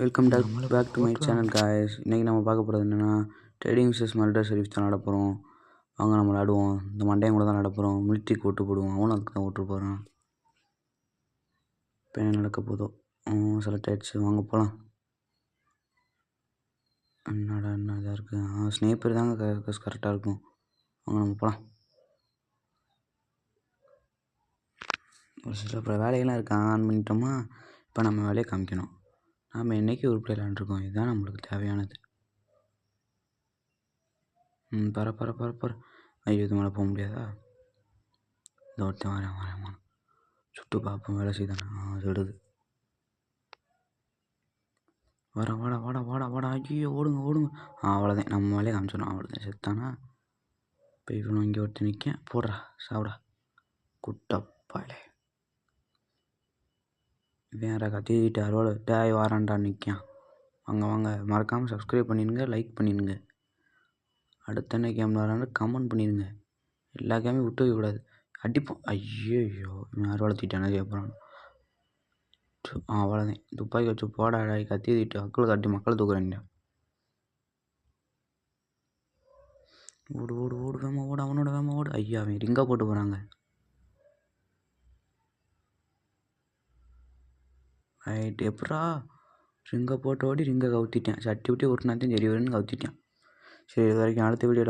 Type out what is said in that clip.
Welcome back to my channel guys. இன்றைக்கி நம்ம பார்க்க போகிறது என்னென்னா ட்ரேடிங் விசஸ் மல்டர் ஷெரீஃப் தான் நடப்போகிறோம். வாங்க நம்ம விளாடுவோம். இந்த மண்டையம் கூட தான் நடப்போகிறோம். மிலிட்ரிக்கு ஓட்டு போடுவோம். அவனும் அதுக்கு தான் ஓட்டு போகிறான். இப்போ என்ன நடக்க போதோ செலக்ட் ஆகிடுச்சு. வாங்க போகலாம். என்னடா என்ன இதாக இருக்குது? ஸ்னேப்பர் தாங்க கரெக்டாக இருக்கும். வாங்க நம்ம போகலாம். ஒரு சில வேலையெல்லாம் இருக்குது, ஆன் பண்ணிட்டோமா. இப்போ நம்ம வேலையை காமிக்கணும். நாம் என்றைக்கு உருப்படி விளாண்டுருக்கோம். இதுதான் நம்மளுக்கு தேவையானது. பர ஐயோ, இது மேலே போக முடியாதா? இந்த ஒருத்தன் வரேன் சுட்டு பார்ப்போம். வேலை செய்தானே சொல்லுது. வாடா ஐயோ, ஓடுங்க. அவ்வளோதான், நம்ம வேலையை காமிச்சிடணும். அவ்வளோதான், செத்தானா. இப்போ இவனும் இங்கே ஒருத்தர் நிற்க. போடுறா சாப்பிடா குட்டப்பாலே. இவன் யாரா கத்திட்டு அறுவலை டேய் வாரான்டா நிற்கான். வாங்க மறக்காமல் சப்ஸ்கிரைப் பண்ணிடுங்க, லைக் பண்ணிடுங்க. அடுத்த என்ன கேம் விளாட்றான்னு கமெண்ட் பண்ணிடுங்க. எல்லா கேமையும் விட்டு வைக்கக்கூடாது. அடிப்போம். ஐயோ, இவன் அறுவலை தீட்டானே செய்யப்படுறான். அவ்வளோதான், துப்பாக்கி வச்சு போடா கத்தி தீட்டு அக்களை கட்டி மக்களை தூக்குறேன். ஓடு வேமா ஓடு, அவனோட வேமா ஓடு. ஐயா, அவன் ரிங்காக போட்டு போகிறாங்க. ரைட், எப்படா ரிங்கை போட்டு ஓடி ரிங்கை கவுத்திட்டேன். சட்டி விட்டு ஓட்டினாத்தையும் சரி வருன்னு கவுத்திட்டேன். சரி, இது வரைக்கும் அடுத்த வீடியோவில்